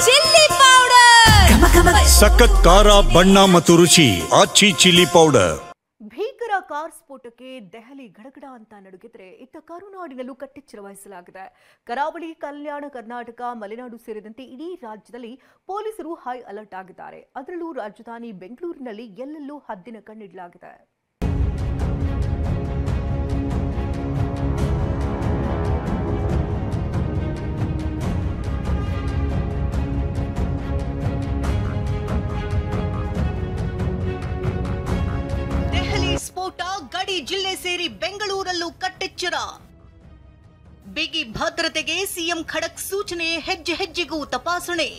Chilli powder ಸಖತ್ ಖಾರ ಬಣ್ಣ ಮತ್ತು ರುಚಿ ಆಚಿ ಚಿಲ್ಲಿ ಪೌಡರ್. ಭೀಕರ ಕಾರ್ ಸ್ಫೋಟಕ್ಕೆ ದೆಹಲಿ ಗಡಗಡ ಅಂತ ನಡುಗಿದ್ರೆ ಇತ್ತ ಕರುನಾಡಿನಲ್ಲೂ ಕಟ್ಟೆಚ್ಚರ ವಹಿಸಲಾಗಿದೆ. ಕರಾವಳಿ, ಕಲ್ಯಾಣ ಕರ್ನಾಟಕ, ಮಲೆನಾಡು ಸೇರಿದಂತೆ ಇಡೀ ರಾಜ್ಯದಲ್ಲಿ ಪೊಲೀಸರು ಹೈ ಅಲರ್ಟ್ ಆಗಿದ್ದಾರೆ. ಅದರಲ್ಲೂ ರಾಜಧಾನಿ ಬೆಂಗಳೂರಿನಲ್ಲಿ ಎಲ್ಲೆಲ್ಲೂ ಹದ್ದಿನ ಕಣ್ಣಿಡಲಾಗಿದೆ. ಸ್ಫೋಟ, ಗಡಿ ಜಿಲ್ಲೆ ಸೇರಿ ಬೆಂಗಳೂರಲ್ಲೂ ಕಟ್ಟೆಚ್ಚರ. ಬಿಗಿ ಭದ್ರತೆಗೆ ಸಿಎಂ ಖಡಕ್ ಸೂಚನೆ, ಹೆಜ್ಜೆ ಹೆಜ್ಜೆಗೂ ತಪಾಸಣೆ.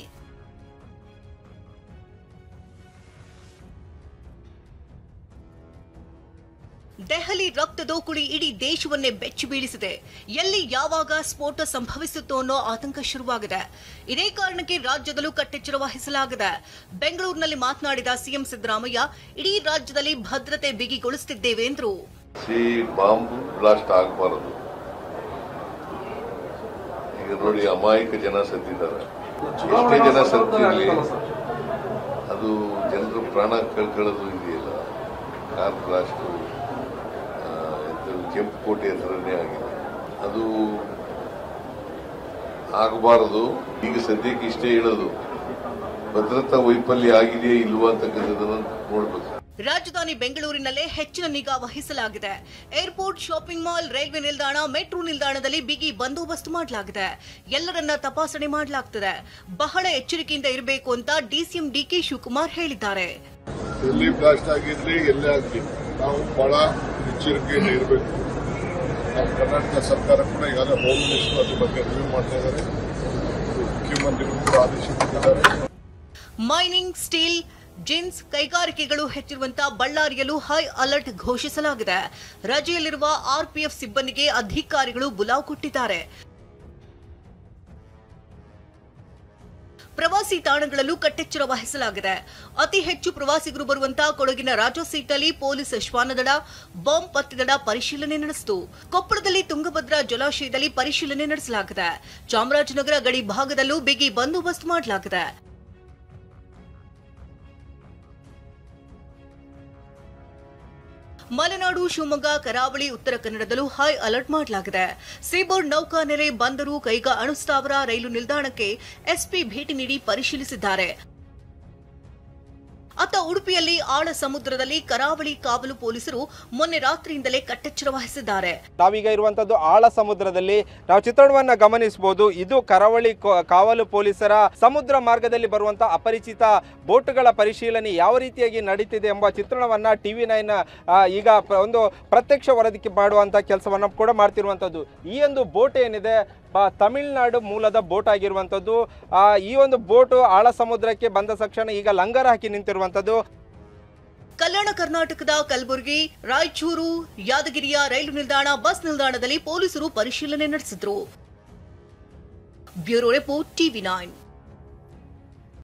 ದೆಹಲಿ ರಕ್ತದೋಕುಳಿ ಇಡೀ ದೇಶವನ್ನೇ ಬೆಚ್ಚಿ ಬೀಳಿಸಿದೆ. ಎಲ್ಲಿ ಯಾವಾಗ ಸ್ಫೋಟ ಸಂಭವಿಸುತ್ತೋ ಅನ್ನೋ ಆತಂಕ ಶುರುವಾಗಿದೆ. ಇದೇ ಕಾರಣಕ್ಕೆ ರಾಜ್ಯದಲ್ಲೂ ಕಟ್ಟೆಚ್ಚರ ವಹಿಸಲಾಗಿದೆ. ಬೆಂಗಳೂರಿನಲ್ಲಿ ಮಾತನಾಡಿದ ಸಿಎಂ ಸಿದ್ದರಾಮಯ್ಯ, ಇಡೀ ರಾಜ್ಯದಲ್ಲಿ ಭದ್ರತೆ ಬಿಗಿಗೊಳಿಸುತ್ತಿದ್ದೇವೆ ಎಂದರು. ಬಾಂಬ್ ಬ್ಲಾಸ್ಟ್ ಆಗಬಾರದು. ಈಗ ನೋಡಿ, ಅಮಾಯಕ ಜನ ಸತ್ತಿದ್ದಾರೆ. ಎಷ್ಟೇ ಜನ ಸತ್ತಿರಲಿ, ಅದು ಜನರು ಪ್ರಾಣ ಕಳ್ಕೊಳ್ಳೋದು ಇದೆಯಲ್ಲ. ಕಾರ್ ಬ್ಲಾಸ್ಟ್ ಕೆಂಪುಕೋಟೆ ಹತ್ರನೇ ಆಗಿದೆ. ಅದು ಆಗಬಾರದು. ಈಗ ಸದ್ಯಕ್ಕೆ ಇಷ್ಟೇ ಹೇಳೋದು, ಭದ್ರತಾ ವೈಫಲ್ಯ ಆಗಿದೆಯೇ ಇಲ್ವಾ ಅಂತಕ್ಕಂಥದ್ದನ್ನು ನೋಡಬೇಕು. ರಾಜಧಾನಿ ಬೆಂಗಳೂರಿನಲ್ಲೇ ಹೆಚ್ಚಿನ ನಿಗಾ ವಹಿಸಲಾಗಿದೆ. ಏರ್ಪೋರ್ಟ್, ಶಾಪಿಂಗ್ ಮಾಲ್, ರೈಲ್ವೆ ನಿಲ್ದಾಣ, ಮೆಟ್ರೋ ನಿಲ್ದಾಣದಲ್ಲಿ ಬಿಗಿ ಬಂದೋಬಸ್ತ್ ಮಾಡಲಾಗಿದೆ. ಎಲ್ಲರನ್ನ ತಪಾಸಣೆ ಮಾಡಲಾಗ್ತದೆ. ಬಹಳ ಎಚ್ಚರಿಕೆಯಿಂದ ಇರಬೇಕು ಅಂತ ಡಿಸಿಎಂ ಡಿಕೆ ಶಿವಕುಮಾರ್ ಹೇಳಿದ್ದಾರೆ. ಎಲ್ಲಿ ಬ್ಲಾಸ್ಟ್ ಆಗಿರ್ಲಿ, ಎಲ್ಲೇ ಆಗಲಿ, ನಾವು ಬಹಳ ಎಚ್ಚರಿಕೆಯಿಂದ ಇರಬೇಕು. ನಮ್ಮ ಕರ್ನಾಟಕ ಸರ್ಕಾರ ಕೂಡ ಈಗಾಗಲೇ ಹೋಮ್ ಮಿನಿಸ್ಟರ್ ಅದ್ರ ಬಗ್ಗೆ ರಿವ್ಯೂ ಮಾಡ್ತಾ ಇದ್ದಾರೆ. ಮುಖ್ಯಮಂತ್ರಿಗಳು ಆದೇಶ ಕೊಟ್ಟಿದ್ದಾರೆ. ಮೈನಿಂಗ್, ಸ್ಟೀಲ್, ಜಿನ್ಸ್ ಕೈಗಾರಿಕೆಗಳು ಹೆಚ್ಚಿರುವಂತಹ ಬಳ್ಳಾರಿಯಲ್ಲೂ ಹೈ ಅಲರ್ಟ್ ಘೋಷಿಸಲಾಗಿದೆ. ರಜೆಯಲ್ಲಿರುವ ಆರ್ಪಿಎಫ್ ಸಿಬ್ಬಂದಿಗೆ ಅಧಿಕಾರಿಗಳು ಬುಲಾವ್ ಕೊಟ್ಟಿದ್ದಾರೆ. ಪ್ರವಾಸಿ ತಾಣಗಳಲ್ಲೂ ಕಟ್ಟೆಚ್ಚರ ವಹಿಸಲಾಗಿದೆ. ಅತಿ ಹೆಚ್ಚು ಪ್ರವಾಸಿಗರು ಬರುವಂತಹ ಕೊಡಗಿನ ರಾಜಸೀಟಲ್ಲಿ ಪೊಲೀಸ್ ಶ್ವಾನದಳ, ಬಾಂಬ್ ಪತ್ತೆ ದಳ ಪರಿಶೀಲನೆ ನಡೆಸಿತು. ಕೊಪ್ಪಳದಲ್ಲಿ ತುಂಗಭದ್ರಾ ಜಲಾಶಯದಲ್ಲಿ ಪರಿಶೀಲನೆ ನಡೆಸಲಾಗಿದೆ. ಚಾಮರಾಜನಗರ ಗಡಿ ಭಾಗದಲ್ಲೂ ಬಿಗಿ ಬಂದೋಬಸ್ತ್ ಮಾಡಲಾಗಿದೆ. ಮಲೆನಾಡು, ಶಿವಮೊಗ್ಗ, ಕರಾವಳಿ, ಉತ್ತರ ಕನ್ನಡದಲ್ಲೂ ಹೈ ಅಲರ್ಟ್ ಮಾಡಲಾಗಿದೆ. ಸೀಬೋರ್ಡ್, ನೌಕಾನೆಲೆ, ಬಂದರು, ಕೈಗಾ ಅಣುಸ್ಥಾವರ, ರೈಲು ನಿಲ್ದಾಣಕ್ಕೆ ಎಸ್ಪಿ ಭೇಟಿ ನೀಡಿ ಪರಿಶೀಲಿಸಿದ್ದಾರೆ. ಅತ್ತ ಉಡುಪಿಯಲ್ಲಿ ಆಳ ಸಮುದ್ರದಲ್ಲಿ ಕರಾವಳಿ ಕಾವಲು ಪೊಲೀಸರು ಮೊನ್ನೆ ರಾತ್ರಿಯಿಂದಲೇ ಕಟ್ಟೆಚ್ಚರ ವಹಿಸಿದ್ದಾರೆ. ನಾವೀಗ ಇರುವಂತದ್ದು ಆಳ ಸಮುದ್ರದಲ್ಲಿ. ನಾವು ಚಿತ್ರಣವನ್ನ ಗಮನಿಸಬಹುದು. ಇದು ಕರಾವಳಿ ಕಾವಲು ಪೊಲೀಸರ ಸಮುದ್ರ ಮಾರ್ಗದಲ್ಲಿ ಬರುವಂತಹ ಅಪರಿಚಿತ ಬೋಟ್ಗಳ ಪರಿಶೀಲನೆ ಯಾವ ರೀತಿಯಾಗಿ ನಡೀತಿದೆ ಎಂಬ ಚಿತ್ರಣವನ್ನ TV9 ಈಗ ಒಂದು ಪ್ರತ್ಯಕ್ಷ ವರದಿ ಮಾಡುವಂತ ಕೆಲಸವನ್ನ ಕೂಡ ಮಾಡ್ತಿರುವಂತದ್ದು. ಈ ಒಂದು ಬೋಟ್ ಏನಿದೆ ತಮಿಳುನಾಡು ಮೂಲದ ಬೋಟ್ ಆಗಿರುವಂತದ್ದು. ಈ ಒಂದು ಬೋಟ್ ಆಳ ಸಮುದ್ರಕ್ಕೆ ಬಂದ ತಕ್ಷಣ ಈಗ ಲಂಗರ್ ಹಾಕಿ ನಿಂತಿರುವಂತದ್ದು. ಕಲ್ಯಾಣ ಕರ್ನಾಟಕದ ಕಲಬುರಗಿ, ರಾಯಚೂರು, ಯಾದಗಿರಿಯ ರೈಲು ನಿಲ್ದಾಣ, ಬಸ್ ನಿಲ್ದಾಣದಲ್ಲಿ ಪೊಲೀಸರು ಪರಿಶೀಲನೆ ನಡೆಸಿದ್ರು. Bureau report, TV9.